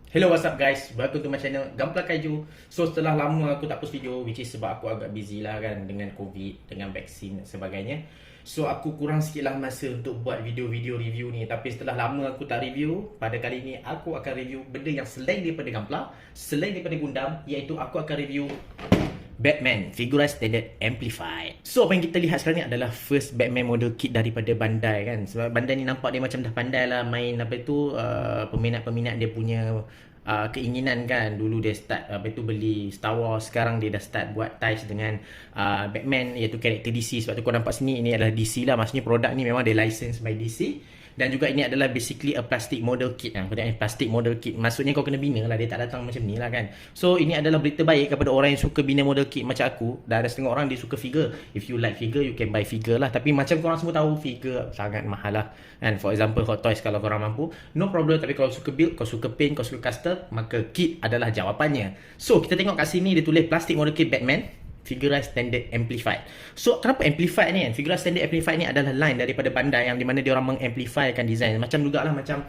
Hello, what's up guys? Welcome to my channel Gampla Kaiju. So setelah lama aku tak post video, which is sebab aku agak busy lah kan dengan COVID, dengan vaksin dan sebagainya. So aku kurang sikit lah masa untuk buat video-video review ni. Tapi setelah lama aku tak review, pada kali ni aku akan review benda yang selain daripada Gampla, selain daripada Gundam, iaitu aku akan review Batman Figurized Standard Amplified. So apa yang kita lihat sekarang ni adalah first Batman model kit daripada Bandai kan. Sebab Bandai ni nampak dia macam dah pandai lah main apa tu, peminat-peminat dia punya keinginan kan. Dulu dia start apa tu beli Star Wars, sekarang dia dah start buat ties dengan Batman, iaitu karakter DC. Sebab tu kau nampak sini ini adalah DC lah. Maksudnya produk ni memang dia license by DC. Dan juga ini adalah basically a plastic model kit. Kau tengok plastic model kit, maksudnya kau kena bina lah, dia tak datang macam ni lah kan. So ini adalah berita baik kepada orang yang suka bina model kit macam aku. Dan ada setengah orang dia suka figure. If you like figure, you can buy figure lah. Tapi macam korang semua tahu, figure sangat mahal lah kan. For example Hot Toys, kalau korang mampu, no problem. Tapi kalau suka build, kau suka paint, kau suka custom, maka kit adalah jawapannya. So kita tengok kat sini dia tulis plastic model kit Batman Figurized Standard Amplified. So kenapa Amplified ni kan? Figurized Standard Amplified ni adalah line daripada Bandai yang di mana dia orang mengamplifykan design. Macam jugalah macam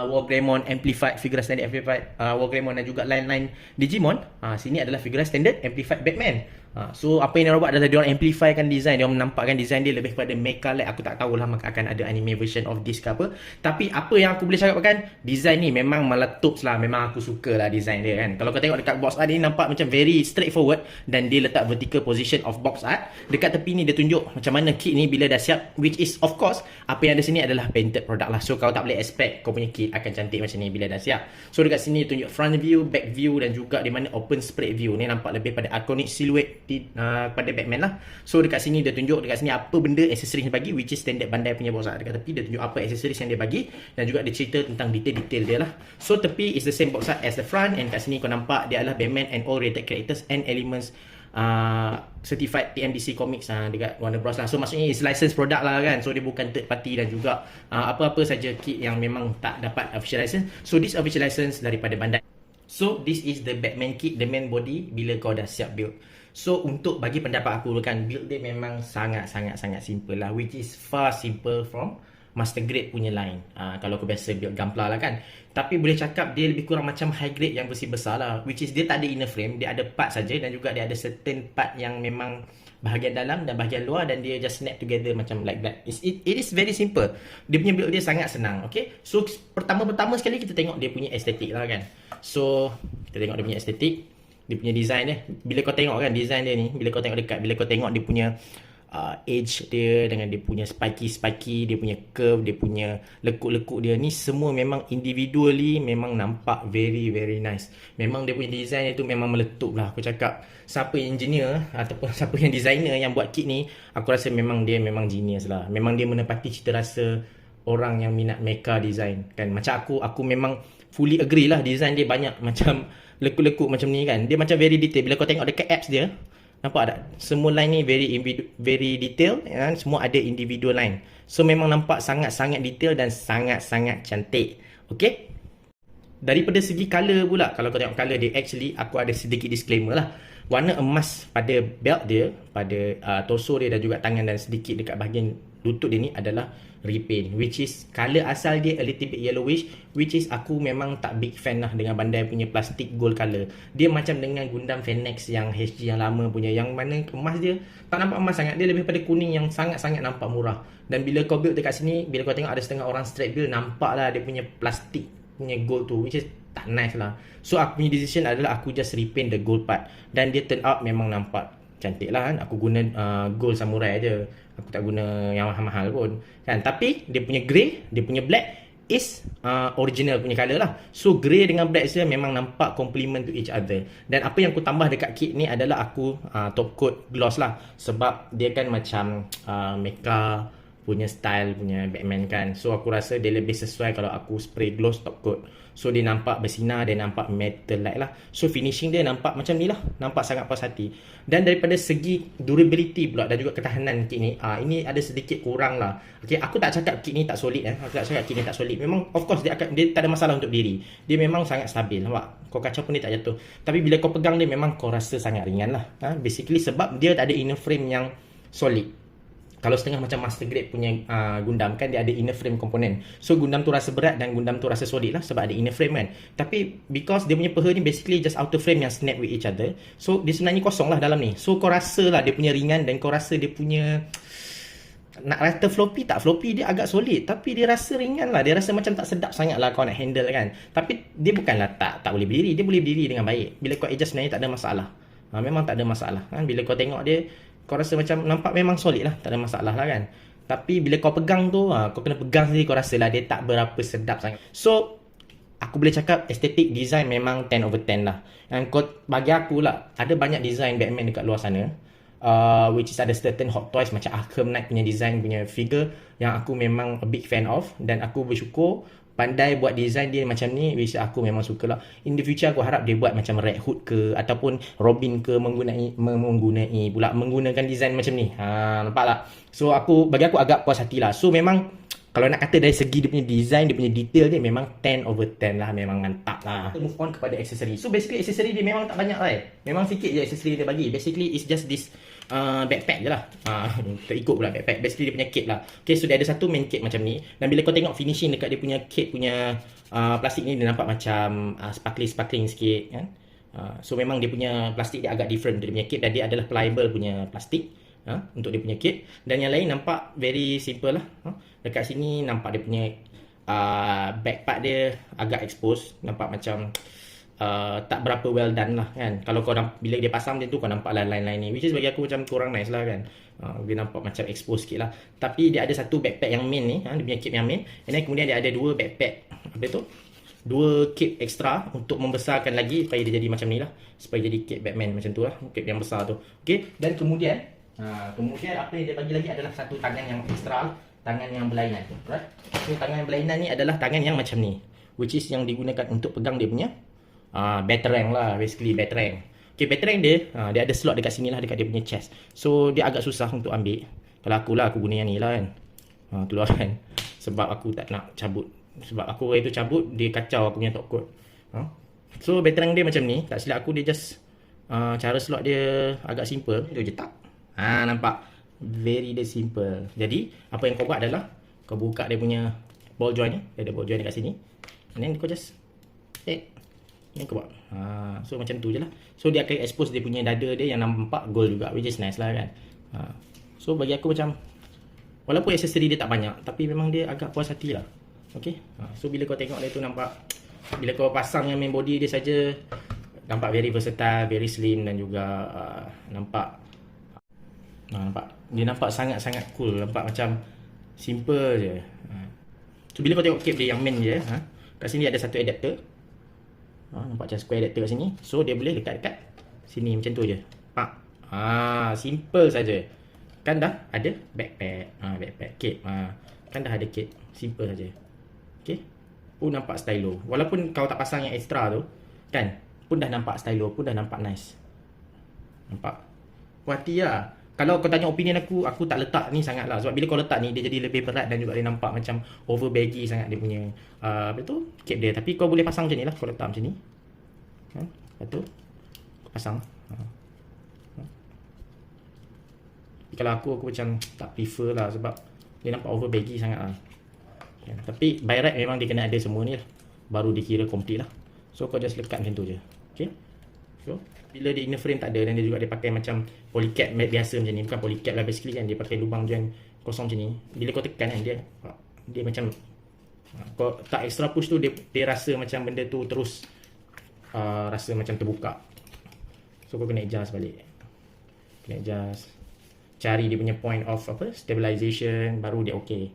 War Greymon Amplified, Figurized Standard Amplified, War Greymon dan juga line-line Digimon. Sini adalah Figurized Standard Amplified Batman. So apa yang dia buat adalah dia orang amplifykan design, dia orang menampakkan design dia lebih kepada mecha like. Aku tak tahulah akan ada anime version of this ke apa. Tapi apa yang aku boleh cakapkan, design ni memang meletup lah. Memang aku suka lah design dia kan. Kalau kau tengok dekat box art ni nampak macam very straightforward. Dan dia letak vertical position of box art. Dekat tepi ni dia tunjuk macam mana kit ni bila dah siap. Which is of course, apa yang ada sini adalah painted product lah. So kau tak boleh expect kau punya kit akan cantik macam ni bila dah siap. So dekat sini dia tunjuk front view, back view dan juga di mana open spread view. Ni nampak lebih pada iconic silhouette pada Batman lah. So dekat sini dia tunjuk dekat sini apa benda aksesoris yang bagi, which is standard Bandai punya box art. Dekat tepi dia tunjuk apa aksesoris yang dia bagi dan juga dia cerita tentang detail-detail dia lah. So tepi is the same box art as the front, and kat sini kau nampak dia adalah Batman and all rated characters and elements certified TMDC Comics dekat Warner Bros lah. So maksudnya is licensed product lah kan. So dia bukan third party dan juga apa-apa saja kit yang memang tak dapat official license. So this official license daripada Bandai. So this is the Batman kit, the main body bila kau dah siap build. So untuk bagi pendapat aku kan, build dia memang sangat simple lah, which is far simple from master grade punya line. Kalau aku biasa build Gunpla lah kan. Tapi boleh cakap dia lebih kurang macam high grade yang bersih besar lah, which is dia tak ada inner frame, dia ada part saja dan juga dia ada certain part yang memang bahagian dalam dan bahagian luar dan dia just snap together macam like that. It is very simple. Dia punya build dia sangat senang. Okay, so pertama sekali kita tengok dia punya estetik lah kan. So kita tengok dia punya estetik, dia punya design dia. Bila kau tengok kan design dia ni, bila kau tengok dekat, bila kau tengok dia punya edge dia dengan dia punya spiky, dia punya curve, dia punya lekuk-lekuk dia ni, semua memang individually memang nampak very nice. Memang dia punya design itu memang meletup lah. Aku cakap siapa engineer ataupun siapa yang designer yang buat kit ni, aku rasa memang dia memang genius lah. Memang dia menepati cita rasa orang yang minat mecha design kan. Macam aku memang fully agree lah, design dia banyak macam lekuk-lekuk macam ni kan. Dia macam very detail. Bila kau tengok dekat apps dia, nampak tak? Semua line ni very detail kan? Semua ada individual line. So memang nampak sangat detail dan sangat cantik. Okay? Daripada segi color pula, kalau kau tengok color dia, actually aku ada sedikit disclaimer lah. Warna emas pada belt dia, pada torso dia dan juga tangan dan sedikit dekat bahagian lutut dia ni adalah repaint, which is color asal dia a little bit yellowish, which is aku memang tak big fan lah dengan Bandai punya plastic gold color. Dia macam dengan Gundam Phoenix yang HG yang lama punya, yang mana emas dia tak nampak emas sangat, dia lebih pada kuning yang sangat nampak murah. Dan bila kau build dekat sini, bila kau tengok ada setengah orang straight build, nampak lah dia punya plastic punya gold tu, which is tak nice lah. So aku punya decision adalah aku just repaint the gold part, dan dia turn out memang nampak cantik lah kan. Aku guna gold samurai aja, aku tak guna yang mahal-mahal pun kan. Tapi dia punya grey, dia punya black is original punya colour lah. So grey dengan black dia memang nampak complement to each other. Dan apa yang aku tambah dekat kit ni adalah aku top coat gloss lah, sebab dia kan macam mecha punya style punya Batman kan. So aku rasa dia lebih sesuai kalau aku spray gloss top coat. So dia nampak bersinar, dia nampak metal like lah. So finishing dia nampak macam ni lah, nampak sangat puas hati. Dan daripada segi durability pula dan juga ketahanan kit ni, ini ada sedikit kurang lah. Okay, aku tak cakap kit ni tak solid Aku tak cakap kit ni tak solid. Memang of course dia tak ada masalah untuk diri. Dia memang sangat stabil, nampak? Kau kacau pun dia tak jatuh. Tapi bila kau pegang dia memang kau rasa sangat ringan lah. Basically sebab dia tak ada inner frame yang solid. kalau setengah macam master grade punya Gundam kan dia ada inner frame komponen. So Gundam tu rasa berat dan Gundam tu rasa solid lah sebab ada inner frame kan. Tapi because dia punya peha ni basically just outer frame yang snap with each other. So dia sebenarnya kosong lah dalam ni. So kau rasa lah dia punya ringan dan kau rasa dia punya, nak kata floppy tak floppy, dia agak solid tapi dia rasa ringan lah, dia rasa macam tak sedap sangat lah kau nak handle kan. Tapi dia bukanlah tak boleh berdiri, dia boleh berdiri dengan baik. Bila kau adjust sebenarnya tak ada masalah. Memang tak ada masalah kan. Bila kau tengok dia, kau rasa macam nampak memang solid lah, tak ada masalah lah kan. Tapi bila kau pegang tu, kau kena pegang sendiri, kau rasa lah dia tak berapa sedap sangat. So aku boleh cakap estetik design memang 10 over 10 lah. Dan bagi aku lah, ada banyak design Batman dekat luar sana, which is ada certain hot toys macam Arkham Knight punya design punya figure yang aku memang a big fan of. Dan aku bersyukur pandai buat design dia macam ni, which aku memang suka lah. In the future aku harap dia buat macam Red Hood ke ataupun Robin ke menggunakan design macam ni. Nampak tak? So bagi aku agak puas hati lah. So memang kalau nak kata dari segi dia punya design, dia punya detail dia memang 10 over 10 lah, memang mantap lah. Kita move on kepada aksesori. So basically aksesori dia memang tak banyak lah. Memang sikit je aksesori dia bagi. Basically it's just this backpack je lah. Terikut pula backpack. Basically dia punya cape lah. Okay, so dia ada satu main cape macam ni. Dan bila kau tengok finishing dekat dia punya cape punya plastik ni, dia nampak macam sparkling sikit kan. So memang dia punya plastik dia agak different. Dia punya cape dan dia adalah pliable punya plastik. Untuk dia punya cape. Dan yang lain nampak very simple lah. Dekat sini nampak dia punya backpack dia agak expose. Nampak macam tak berapa well done lah kan. Kalau kau bila dia pasang macam tu, kau nampak line-line ni, which is bagi aku macam kurang nice lah kan. Dia nampak macam expose sikit lah. Tapi dia ada satu backpack yang main ni, dia punya cape yang main. And then kemudian dia ada dua backpack, dua cape extra untuk membesarkan lagi supaya dia jadi macam ni lah, supaya jadi cape Batman macam tu lah, cape yang besar tu. Okay, dan kemudian apa yang dia bagi lagi adalah satu tangan yang extra, tangan yang berlainan. Right? So tangan yang berlainan ni adalah tangan yang macam ni, which is yang digunakan untuk pegang dia punya batarang lah, basically batarang. Okay, batarang dia ada slot dekat sini lah, dekat dia punya chest. So dia agak susah untuk ambil. Kalau aku guna yang ni lah kan. Keluar kan. Sebab aku tak nak cabut. Sebab aku itu cabut, dia kacau aku punya top coat. So batarang dia macam ni. Tak silap aku dia just cara slot dia agak simple. Dia je tak. Nampak? Very simple. Jadi apa yang kau buat adalah kau buka dia punya ball joint ni. Dia ada ball joint dekat sini. And then kau just ni kau buat. So macam tu je lah. So dia akan expose dia punya dada dia yang nampak gold juga, which is nice lah kan. So bagi aku macam, walaupun aksesori dia tak banyak, tapi memang dia agak puas hati lah. Okay. So bila kau tengok dia tu nampak, bila kau pasang yang main body dia saja, nampak very versatile, very slim dan juga nampak dia nampak sangat-sangat cool. Nampak macam simple je. So bila kau tengok cape dia yang main je, kat sini ada satu adapter. Nampak macam square adapter kat sini. So dia boleh lekat dekat sini macam tu je. Simple saja. Kan dah ada backpack, backpack cape. Kan dah ada cape. Simple saja. Okay. Pun nampak stylo. Walaupun kau tak pasang yang extra tu, kan, pun dah nampak stylo, pun dah nampak nice. Nampak? Puas hati lah. Kalau kau tanya opinion aku tak letak ni sangat lah. Sebab bila kau letak ni, dia jadi lebih berat dan juga dia nampak macam over baggy sangat dia punya cape dia. Tapi kau boleh pasang macam ni lah. Kau letak macam ni. Lepas tu kau pasang. Kalau aku macam tak prefer lah, sebab dia nampak over baggy sangat lah. Tapi by right memang dia kena ada semua ni lah, baru dikira complete lah. So kau just lekat macam tu je. Okay. So bila dia inner frame tak ada, dan dia juga dia pakai macam polycap biasa macam ni. Bukan polycap lah basically kan, dia pakai lubang join kosong macam ni. Bila kau tekan kan, dia macam kau tak extra push tu, dia rasa macam benda tu terus rasa macam terbuka. So kau kena adjust balik. Kena adjust, cari dia punya point of stabilization, baru dia okay.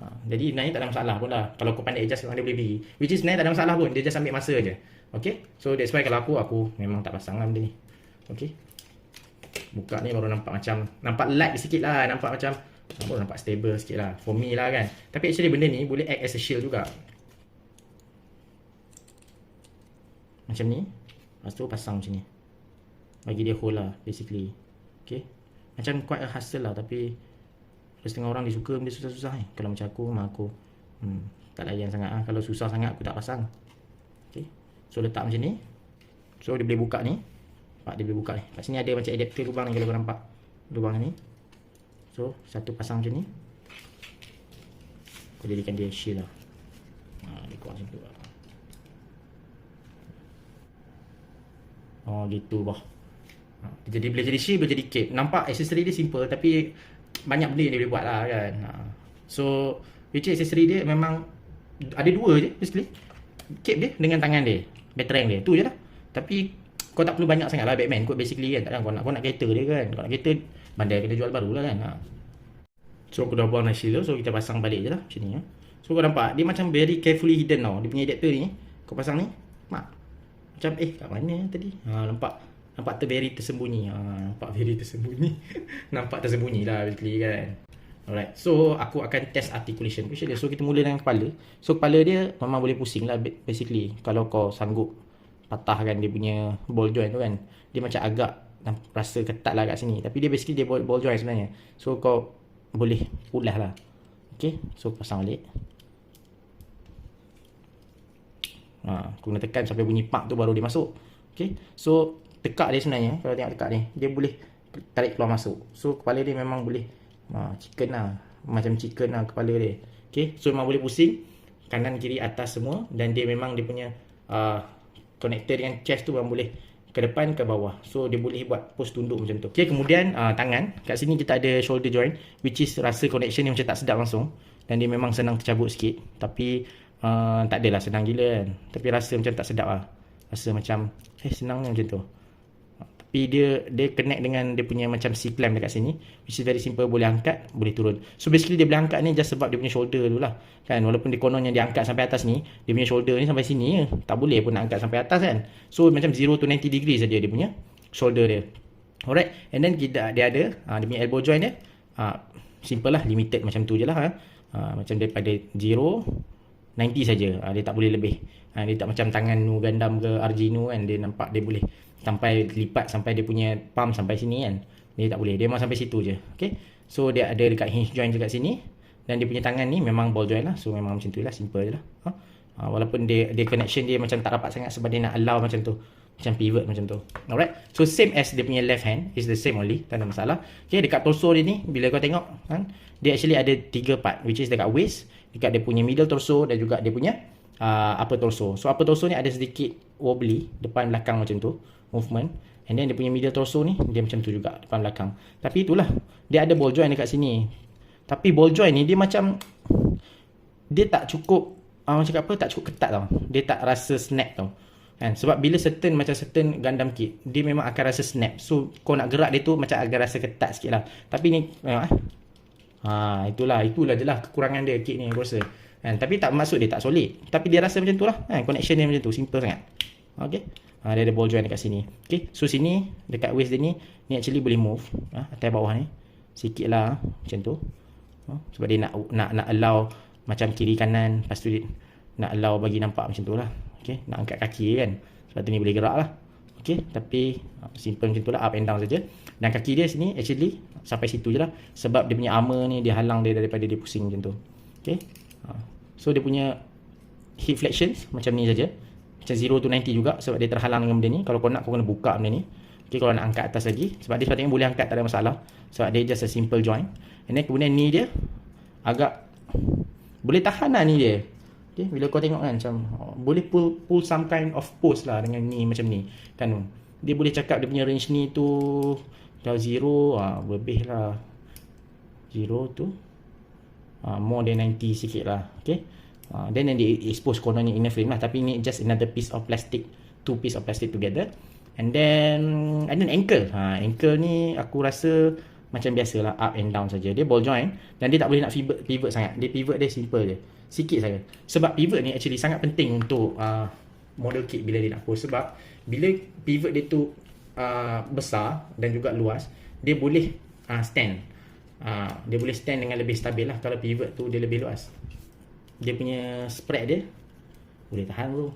Jadi sebenarnya tak ada masalah pun lah. Kalau kau pandai adjust, memang dia boleh pergi. Which is sebenarnya tak ada masalah pun, dia just ambil masa je. Okay. So that's why kalau aku memang tak pasang lah benda ni. Okay. Buka ni baru nampak macam, nampak light sikit lah. Nampak macam, baru nampak stable sikit lah. For me lah kan. Tapi actually benda ni boleh act as a shield juga. Macam ni. Lepas tu pasang macam ni. Bagi dia hold lah basically. Okay. Macam quite a hassle lah. Tapi setengah orang dia suka benda susah-susah ni. Kalau macam aku tak layan sangat lah. Kalau susah sangat aku tak pasang. Okay. So letak macam ni. So dia boleh buka ni. Dia boleh buka ni. Kat sini ada macam adapter lubang ni, kalau kau nampak lubang ni. So satu pasang macam ni, aku jadikan dia shield lah. Dia kurang macam tu lah. Gitu bah. Jadi boleh jadi shield, boleh jadi cape. Nampak aksesori dia simple tapi banyak benda yang dia boleh buat lah kan. So which aksesori dia memang ada dua je basically. Cape dia dengan tangan dia, batarang dia, tu je lah. Tapi kau tak perlu banyak sangat lah Batman kot basically kan. Takkan kau nak kereta dia kan. Kau nak kereta, bandai kena jual baru lah kan. So aku dah buang shield tu, so kita pasang balik je lah macam ni. So kau nampak dia macam very carefully hidden tau. Dia punya adapter ni kau pasang ni, macam kat mana tadi? Nampak very tersembunyi. Nampak very tersembunyi. Nampak tersembunyi lah basically kan. Alright, so aku akan test articulation dia. So kita mula dengan kepala. So kepala dia memang boleh pusing lah basically. Kalau kau sanggup patahkan dia punya ball joint tu kan. Dia macam agak rasa ketat lah kat sini. Tapi dia basically dia ball joint sebenarnya. So kau boleh ulah lah. Okay, so pasang balik. Aku kena tekan sampai bunyi pak tu baru dia masuk. Okay, so tekak dia sebenarnya, kalau tengok tekak ni, dia boleh tarik keluar masuk. So kepala dia memang boleh chicken lah, macam chicken lah kepala dia. Okay, so memang boleh pusing kanan kiri atas semua. Dan dia memang dia punya connector dengan chest tu memang boleh ke depan ke bawah. So dia boleh buat pose tunduk macam tu. Okay, kemudian tangan, kat sini kita ada shoulder joint, which is rasa connection ni macam tak sedap langsung. Dan dia memang senang tercabut sikit. Tapi tak adalah senang gila kan. Tapi rasa macam tak sedap lah. Rasa macam senang ni macam tu. Tapi dia connect dengan dia punya macam C-clamp dekat sini, which is very simple, boleh angkat, boleh turun. So basically dia boleh angkat ni just sebab dia punya shoulder tu lah kan. Walaupun dia kononnya dia angkat sampai atas ni, dia punya shoulder ni sampai sini je, tak boleh pun nak angkat sampai atas kan. So macam 0 to 90 degree saja dia punya shoulder dia. Alright, and then dia ada dia punya elbow joint dia simple lah, limited macam tu je lah. Macam daripada 0 90 saja, dia tak boleh lebih. Dia tak macam tangan Nu Gundam ke RG Nu kan, dia nampak dia boleh sampai lipat sampai dia punya palm sampai sini kan. Dia tak boleh, dia memang sampai situ je. Okay, so dia ada dekat hinge joint dekat sini. Dan dia punya tangan ni memang ball joint lah. So memang macam tu lah, simple je lah. Walaupun dia connection dia macam tak rapat sangat sebab dia nak allow macam tu, macam pivot macam tu. Alright, so same as dia punya left hand, is the same only, tak ada masalah. Okay, dekat torso dia ni, bila kau tengok kan, dia actually ada 3 part, which is dekat waist, dekat dia punya middle torso, dan juga dia punya upper torso. So upper torso ni ada sedikit wobbly, depan belakang macam tu movement. And then dia punya middle torso ni dia macam tu juga, depan belakang. Tapi itulah, dia ada ball joint dekat sini. Tapi ball joint ni dia macam, dia tak cukup orang cakap apa, tak cukup ketat tau. Dia tak rasa snap tau kan. Sebab bila certain Gundam kit, dia memang akan rasa snap. So kau nak gerak dia tu macam agak rasa ketat sikit lah. Tapi ni itulah je lah kekurangan dia kit ni aku rasa kan. Tapi tak maksud dia tak solid, tapi dia rasa macam tu lah kan. Connection dia macam tu, simple sangat. Okay, dia ada ball joint dekat sini. Okay, so sini dekat waist dia ni actually boleh move atas bawah ni sikit lah macam tu. Sebab dia nak allow macam kiri kanan, lepas tu dia nak allow bagi nampak macam tu lah. Okay, nak angkat kaki kan, sebab tu ni boleh gerak lah. Okay, tapi simple macam tu lah, up and down saja. Dan kaki dia sini actually sampai situ je lah, sebab dia punya armor ni dia halang dia daripada dia pusing macam tu. Okay, so dia punya hip flexions macam ni saja, macam 0 to 90 juga, sebab dia terhalang dengan benda ni. Kalau kau nak, kau kena buka benda ni. Okay, kalau nak angkat atas lagi, sebab dia sepatutnya boleh angkat, tak ada masalah, sebab dia just a simple joint. And then kemudian ni dia agak boleh tahan lah ni dia. Okay, bila kau tengok kan macam boleh pull some kind of pose lah dengan ni macam ni kan. Dia boleh cakap dia punya range ni tu dah 0 lebih lah, 0 tu more than 90 sikit lah. Okay, then dia expose cornernya inner frame lah, tapi ni just another piece of plastic, 2 piece of plastic together. And then ankle, ankle ni aku rasa macam biasalah, up and down saja. Dia ball joint dan dia tak boleh nak pivot sangat. Dia pivot dia simple je, sikit saja. Sebab pivot ni actually sangat penting untuk model kit bila dia nak pose. Sebab bila pivot dia tu besar dan juga luas, dia boleh stand. Dia boleh stand dengan lebih stabil lah kalau pivot tu dia lebih luas. Dia punya spread dia boleh tahan tu.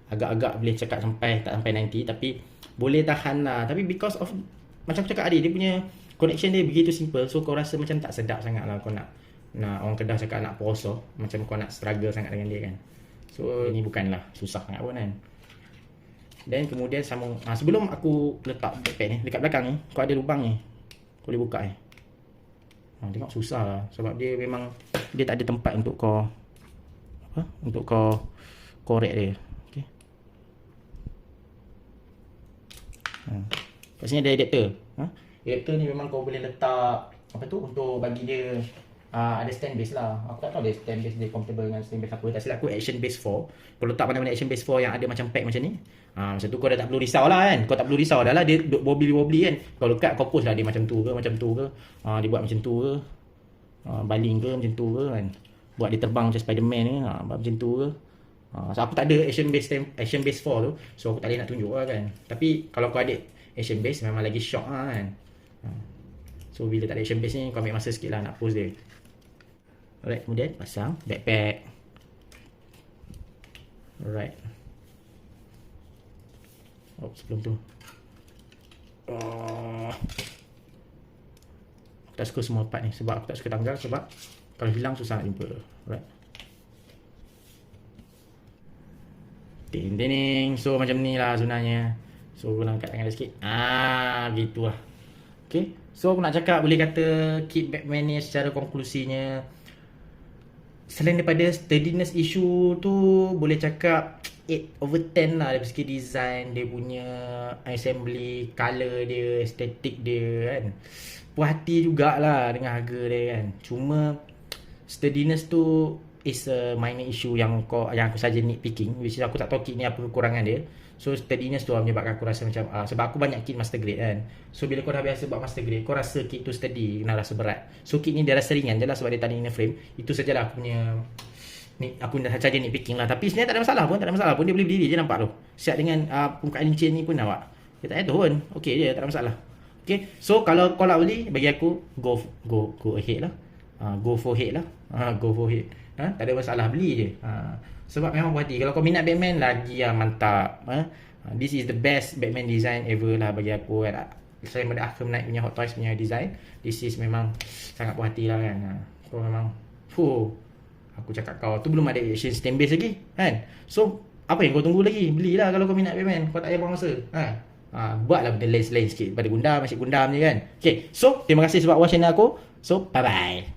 Agak-agak boleh cakap tak sampai 90, tapi boleh tahan lah. Tapi because of, macam aku cakap tadi, dia punya connection dia begitu simple. So kau rasa macam tak sedap sangat lah. Kau nak orang Kedah cakap nak poso, macam kau nak struggle sangat dengan dia kan. So ini bukanlah susah sangat pun kan. Dan kemudian sambung, sebelum aku letak backpack ni dekat belakang ni, kau ada lubang ni, kau boleh buka ni. Tengok susah lah. Sebab dia memang dia tak ada tempat untuk kau untuk kau korek dia. Okay. Kat sini ada adapter. Adapter ni memang kau boleh letak apa tu untuk bagi dia ada stand base lah. Aku tak tahu dia stand base dia compatible dengan stand base apa. Tak silap aku action base 4. Kau letak mana-mana action base 4 yang ada macam pack macam ni. Macam tu kau dah tak perlu risau lah kan. Kau tak perlu risau dah lah dia wobbly kan. Kau lekat kau post lah dia macam tu ke dia buat macam tu ke. Baling ke macam tu ke kan. Buat dia terbang macam Spiderman ni, macam tu ke. So aku tak ada action base 4 tu. So aku tak boleh nak tunjuk lah kan. Tapi kalau kau ada action base memang lagi shock lah kan. So bila tak ada action base ni kau ambil masa sikit lah nak post dia. Alright, kemudian pasang backpack. Alright. Sebelum tu aku tak suka semua part ni sebab aku tak suka tanggal sebab kalau hilang susah nak jumpa. Alright. Ding. So macam ni lah sebenarnya. So guna angkat tangan dia sikit. Gitu lah. Okay. So aku nak cakap boleh kata kit Batman ni secara konklusinya, selain daripada sturdiness issue tu, boleh cakap 8/10 lah dari segi design dia punya, assembly, colour dia, estetik dia kan. Puas hati jugalah dengan harga dia kan. Cuma sturdiness tu is a minor issue yang aku saja nitpicking, which is aku tak tahu kit ni apa kekurangan dia. So sturdiness tu menyebabkan aku rasa macam sebab aku banyak kit master grade kan. So bila kau dah biasa buat master grade, kau rasa kit tu sturdy, kena rasa berat. So kit ni dia rasa ringan je lah sebab dia tak ada inner frame. Itu sajalah aku punya aku dah saja nitpicking lah. Tapi sebenarnya tak ada masalah pun, dia boleh berdiri je nampak tu. Siap dengan permukaan licin ni pun nampak. Dia tak ada turun. Okey je, tak ada masalah. Okay, so kalau kau nak beli, bagi aku go ahead lah. Go for head lah. Go for head. Tak ada masalah, beli je. Sebab memang puas hati. Kalau kau minat Batman lagi mantap. This is the best Batman design ever lah bagi aku kan. Saya pada Arkham Knight punya Hot Toys punya design, this is memang sangat puas hati lah kan. Kau memang aku cakap kau tu belum ada action stand base lagi kan. So apa yang kau tunggu lagi? Belilah kalau kau minat Batman. Kau tak payah buang masa. Buatlah benda lain sikit pada Gundam, masih Gundam je kan. Okay, so terima kasih sebab watch channel aku. So bye bye.